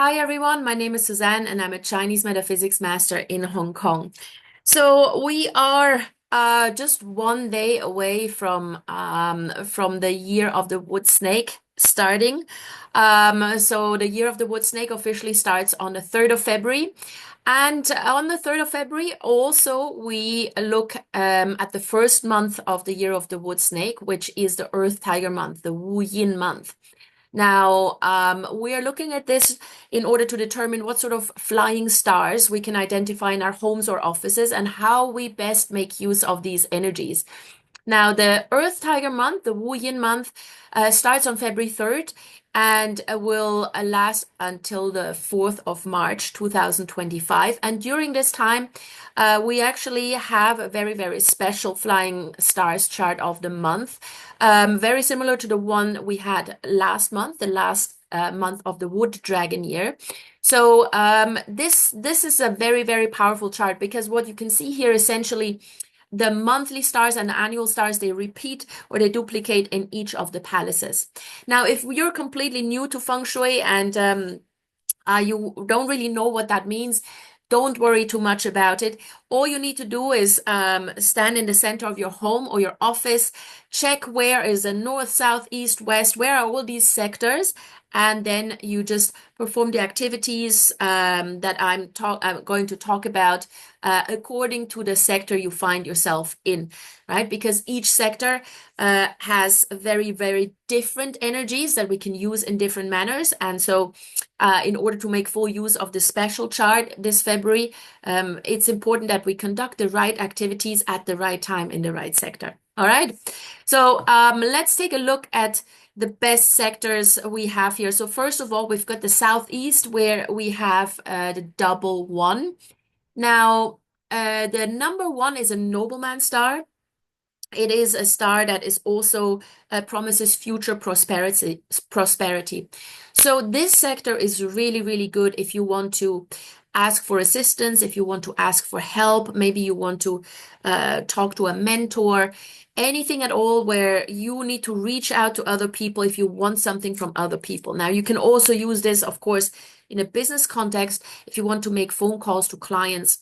Hi everyone, my name is Suzanne and I'm a Chinese metaphysics master in Hong Kong. So we are just one day away from the Year of the Wood Snake starting. So the Year of the Wood Snake officially starts on the 3rd of February. And on the 3rd of February, also, we look at the first month of the Year of the Wood Snake, which is the Earth Tiger month, the Wu Yin month. Now, we are looking at this in order to determine what sort of flying stars we can identify in our homes or offices and how we best make use of these energies. Now, the Earth Tiger month, the Wu Yin month, starts on February 3rd and will last until the 4th of March 2025. And during this time, we actually have a very, very special flying stars chart of the month, very similar to the one we had last month, the last month of the Wood Dragon year. So this is a very, very powerful chart because what you can see here essentially the monthly stars and the annual stars, they repeat or they duplicate in each of the palaces. Now, if you're completely new to feng shui and you don't really know what that means, don't worry too much about it. All you need to do is stand in the center of your home or your office, check where is the north, south, east, west, where are all these sectors, and then you just perform the activities that I'm going to talk about according to the sector you find yourself in, right? Because each sector has very, very different energies that we can use in different manners. And so in order to make full use of the special chart this February, it's important that we conduct the right activities at the right time in the right sector. All right. So let's take a look at the best sectors we have here. So first of all, we've got the southeast where we have the double one. Now, the number one is a nobleman star. It is a star that is also promises future prosperity. So this sector is really, really good if you want to ask for assistance, if you want to ask for help, maybe you want to talk to a mentor, anything at all where you need to reach out to other people if you want something from other people. Now, you can also use this, of course, in a business context if you want to make phone calls to clients.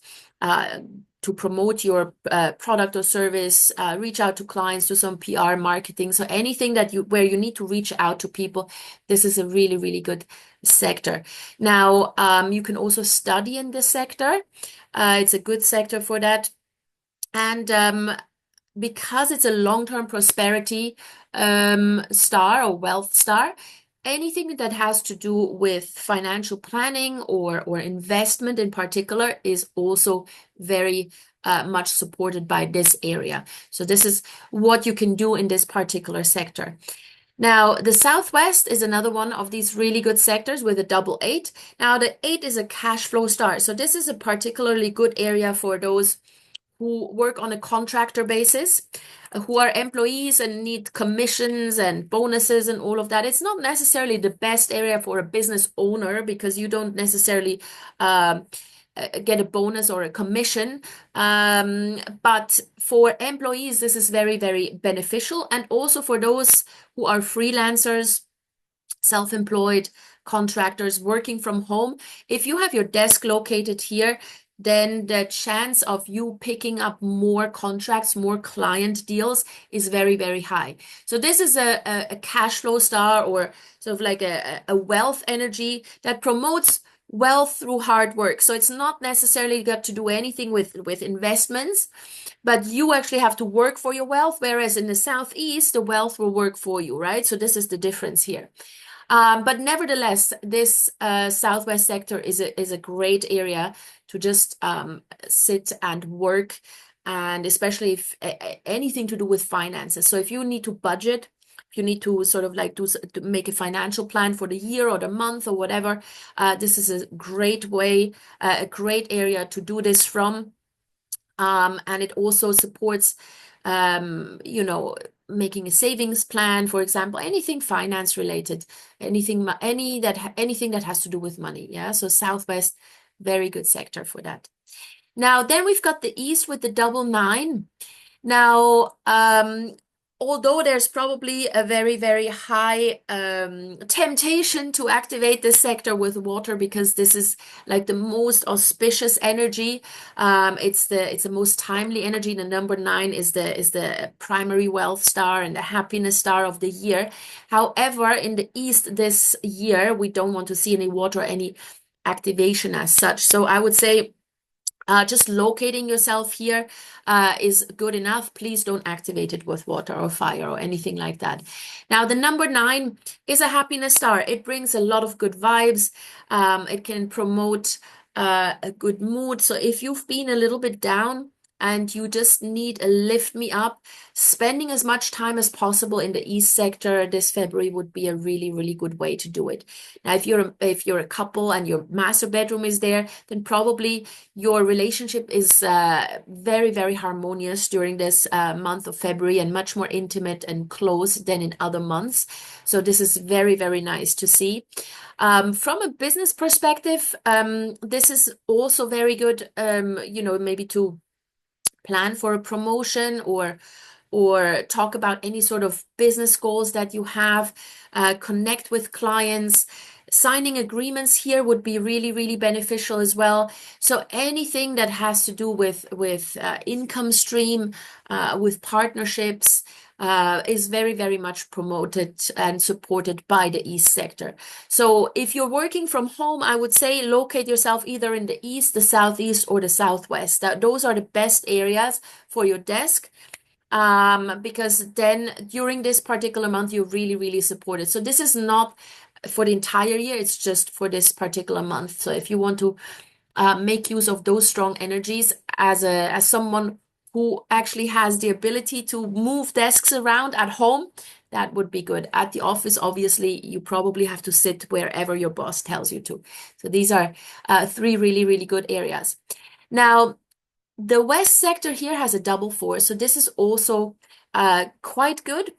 To promote your product or service, reach out to clients, do some PR marketing. So anything that where you need to reach out to people, this is a really, really good sector. Now, you can also study in this sector. It's a good sector for that. And because it's a long-term prosperity star or wealth star, anything that has to do with financial planning or investment in particular is also very much supported by this area. So this is what you can do in this particular sector. Now, the Southwest is another one of these really good sectors with a double eight. Now, the eight is a cash flow star. So this is a particularly good area for those who work on a contractor basis, who are employees and need commissions and bonuses and all of that. It's not necessarily the best area for a business owner because you don't necessarily get a bonus or a commission. But for employees, this is very, very beneficial. And also for those who are freelancers, self-employed, contractors working from home, if you have your desk located here, then the chance of you picking up more contracts, more client deals is very, very high. So this is a cash flow star or sort of like a wealth energy that promotes wealth through hard work. So it's not necessarily got to do anything with investments, but you actually have to work for your wealth, whereas in the Southeast, the wealth will work for you, right? So this is the difference here. But nevertheless, this Southwest sector is a great area to just sit and work, and especially if anything to do with finances. So if you need to budget, if you need to sort of like to make a financial plan for the year or the month or whatever, this is a great way, a great area to do this from. And it also supports, making a savings plan, for example, anything finance related, anything that has to do with money. Yeah. So Southwest, very good sector for that. Now, then we've got the East with the double nine. Now, although there's probably a very, very high temptation to activate this sector with water because this is like the most auspicious energy. It's the most timely energy. The number nine is the primary wealth star and the happiness star of the year. However, in the East this year, we don't want to see any water, any activation as such. So I would say just locating yourself here is good enough. Please don't activate it with water or fire or anything like that. Now, the number nine is a happiness star. It brings a lot of good vibes. It can promote a good mood. So if you've been a little bit down and you just need a lift me up, spending as much time as possible in the East sector this February would be a really, really good way to do it. Now, if you're a couple and your master bedroom is there, then probably your relationship is very, very harmonious during this month of February and much more intimate and close than in other months. So this is very, very nice to see. From a business perspective, this is also very good, maybe to plan for a promotion or talk about any sort of business goals that you have, connect with clients. Signing agreements here would be really, really beneficial as well. So anything that has to do with income stream, with partnerships, is very, very much promoted and supported by the East sector. So if you're working from home, I would say locate yourself either in the East, the Southeast, or the Southwest. Those are the best areas for your desk. Because then during this particular month, you're really, really supported. So this is not for the entire year, it's just for this particular month. So if you want to make use of those strong energies as someone who actually has the ability to move desks around at home, that would be good. At the office, obviously, you probably have to sit wherever your boss tells you to. So these are three really, really good areas. Now, the West sector here has a double four, so this is also quite good.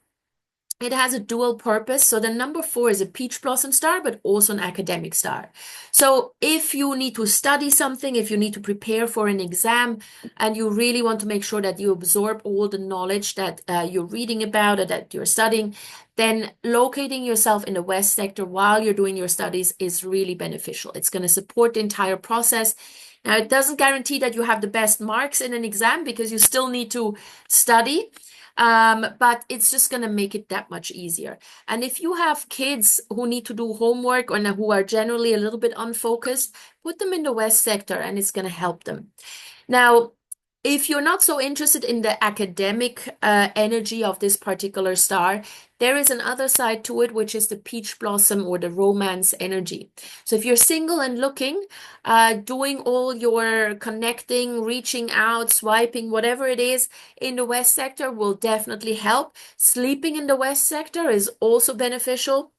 It has a dual purpose. So the number four is a peach blossom star, but also an academic star. So if you need to study something, if you need to prepare for an exam, and you really want to make sure that you absorb all the knowledge that you're reading about or that you're studying, then locating yourself in the West sector while you're doing your studies is really beneficial. It's going to support the entire process. Now, it doesn't guarantee that you have the best marks in an exam because you still need to study. But it's just going to make it that much easier. And if you have kids who need to do homework or who are generally a little bit unfocused, put them in the West sector and it's going to help them. Now, if you're not so interested in the academic energy of this particular star, there is another side to it, which is the peach blossom or the romance energy. So if you're single and looking, doing all your connecting, reaching out, swiping, whatever it is in the West sector will definitely help. Sleeping in the West sector is also beneficial.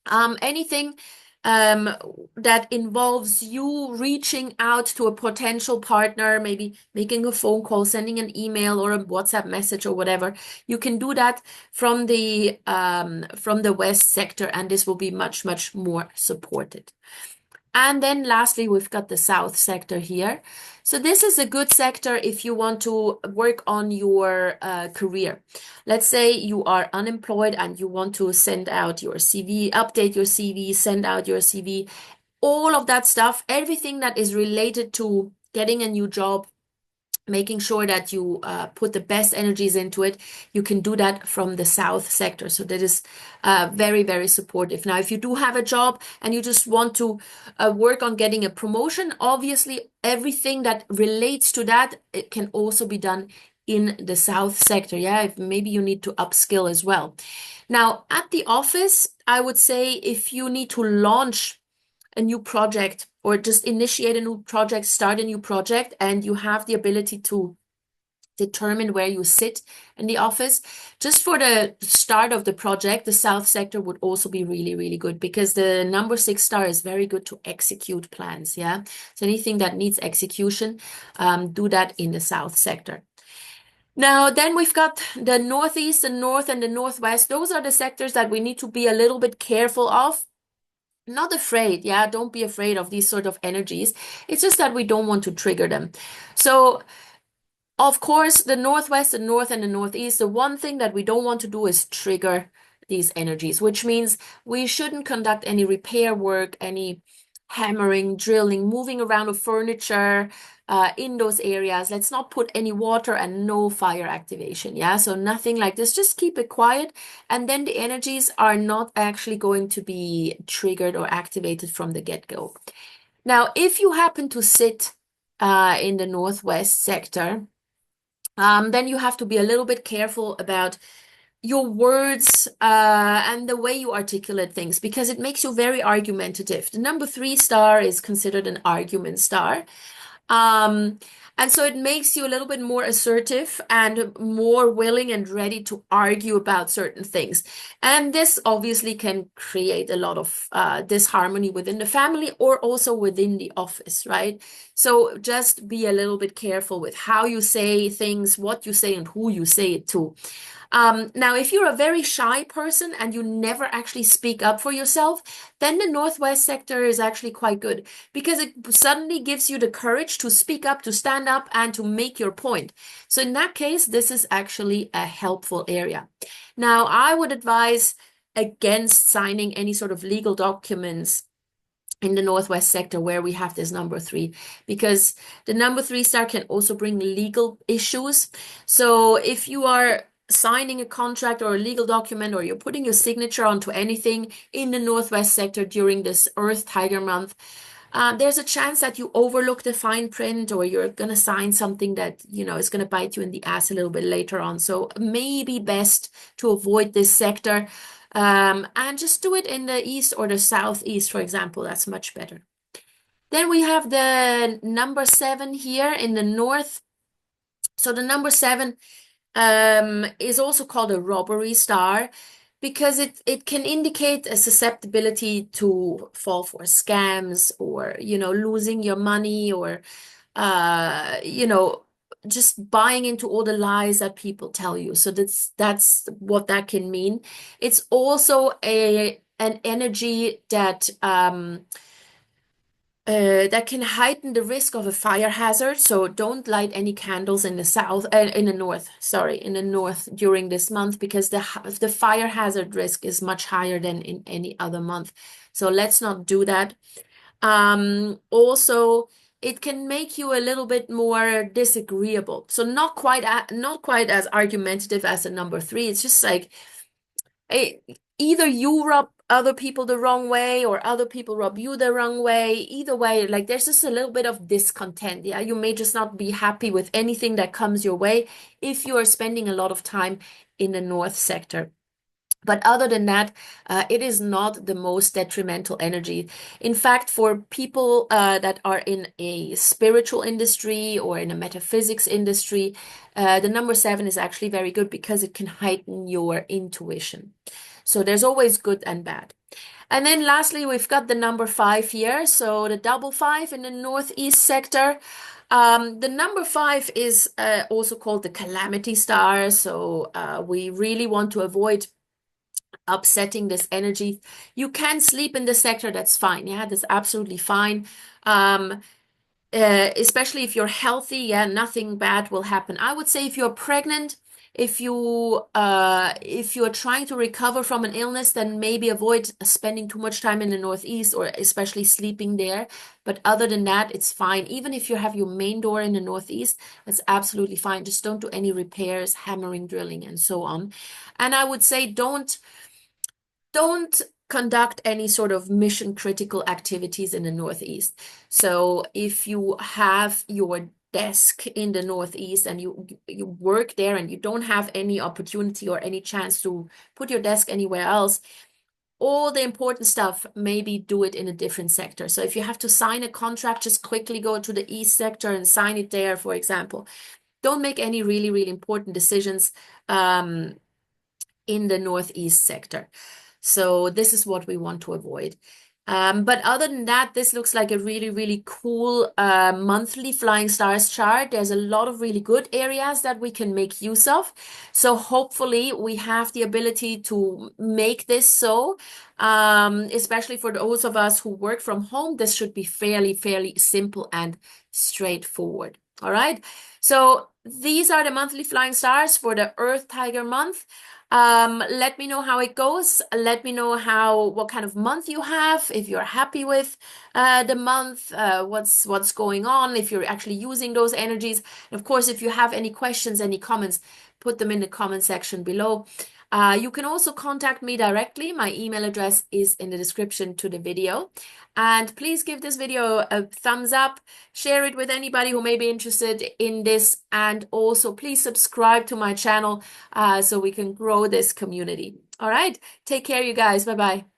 Anything that involves you reaching out to a potential partner, maybe making a phone call, sending an email or a WhatsApp message or whatever, you can do that from the West sector, and this will be much, much more supported. And then lastly, we've got the South sector here. So this is a good sector if you want to work on your career. Let's say you are unemployed and you want to send out your CV, update your CV, send out your CV, all of that stuff, everything that is related to getting a new job, making sure that you put the best energies into it. You can do that from the South sector. So that is very, very supportive. Now, if you do have a job and you just want to work on getting a promotion, obviously everything that relates to that, it can also be done in the South sector. Yeah, if maybe you need to upskill as well. Now, at the office, I would say if you need to launch a new project or just initiate a new project, start a new project, and you have the ability to determine where you sit in the office. Just for the start of the project, the South sector would also be really, really good because the number 6 star is very good to execute plans. Yeah. So anything that needs execution, do that in the South sector. Now, then we've got the Northeast, the North, and the Northwest. Those are the sectors that we need to be a little bit careful of. Not afraid, yeah, don't be afraid of these sort of energies. It's just that we don't want to trigger them. So Of course, the northwest, the north, and the northeast, the one thing that we don't want to do is trigger these energies, which means we shouldn't conduct any repair work, any hammering, drilling, moving around of furniture in those areas. Let's not put any water and no fire activation. Yeah, so nothing like this. Just keep it quiet, and then the energies are not actually going to be triggered or activated from the get-go. Now, if you happen to sit in the northwest sector, then you have to be a little bit careful about your words and the way you articulate things because it makes you very argumentative. The number 3 star is considered an argument star. Um, and so it makes you a little bit more assertive and more willing and ready to argue about certain things. And this obviously can create a lot of disharmony within the family or also within the office, right? So just be a little bit careful with how you say things, what you say, and who you say it to. Now, if you're a very shy person and you never actually speak up for yourself, then the Northwest sector is actually quite good because it suddenly gives you the courage to speak up, to stand up, and to make your point. So in that case, this is actually a helpful area. Now, I would advise against signing any sort of legal documents in the Northwest sector where we have this number 3 because the number 3 star can also bring legal issues. So if you are signing a contract or a legal document or you're putting your signature onto anything in the Northwest sector during this Earth Tiger Month, there's a chance that you overlook the fine print or you're going to sign something that, is going to bite you in the ass a little bit later on. So maybe best to avoid this sector. And just do it in the east or the southeast, for example. That's much better. Then we have the number 7 here in the north. So the number 7 is also called a robbery star because it can indicate a susceptibility to fall for scams or, losing your money or, just buying into all the lies that people tell you. So that's what that can mean. It's also an energy that can heighten the risk of a fire hazard. So don't light any candles in the north during this month because the fire hazard risk is much higher than in any other month. So let's not do that. Also, it can make you a little bit more disagreeable. So not quite as argumentative as a number 3. It's just like either you rub other people the wrong way or other people rub you the wrong way. Either way, like there's just a little bit of discontent. Yeah, you may just not be happy with anything that comes your way if you are spending a lot of time in the north sector. But other than that, it is not the most detrimental energy. In fact, for people that are in a spiritual industry or in a metaphysics industry, the number 7 is actually very good because it can heighten your intuition. So there's always good and bad. And then lastly, we've got the number 5 here. So the double 5 in the northeast sector. The number 5 is also called the calamity star. So we really want to avoid upsetting this energy. You can sleep in the sector, that's fine. Yeah, that's absolutely fine. Especially if you're healthy, yeah, nothing bad will happen. I would say if you're pregnant, if you're trying to recover from an illness, then maybe avoid spending too much time in the northeast or especially sleeping there. But other than that, it's fine. Even if you have your main door in the northeast, that's absolutely fine. Just don't do any repairs, hammering, drilling, and so on. And I would say don't conduct any sort of mission critical activities in the northeast. So if you have your desk in the northeast and you work there and you don't have any opportunity or any chance to put your desk anywhere else, all the important stuff, maybe do it in a different sector. So if you have to sign a contract, just quickly go to the east sector and sign it there, for example. Don't make any really, really important decisions in the northeast sector. So this is what we want to avoid. But other than that, this looks like a really, really cool monthly flying stars chart. There's a lot of really good areas that we can make use of. So hopefully we have the ability to make this so, especially for those of us who work from home, this should be fairly simple and straightforward. All right. So these are the monthly flying stars for the Earth Tiger month. Let me know how it goes. Let me know what kind of month you have, if you're happy with the month, what's going on, if you're actually using those energies. And of course, if you have any questions, any comments, put them in the comment section below. You can also contact me directly. My email address is in the description to the video. And please give this video a thumbs up, share it with anybody who may be interested in this, and also please subscribe to my channel so we can grow this community. All right, take care, you guys. Bye bye.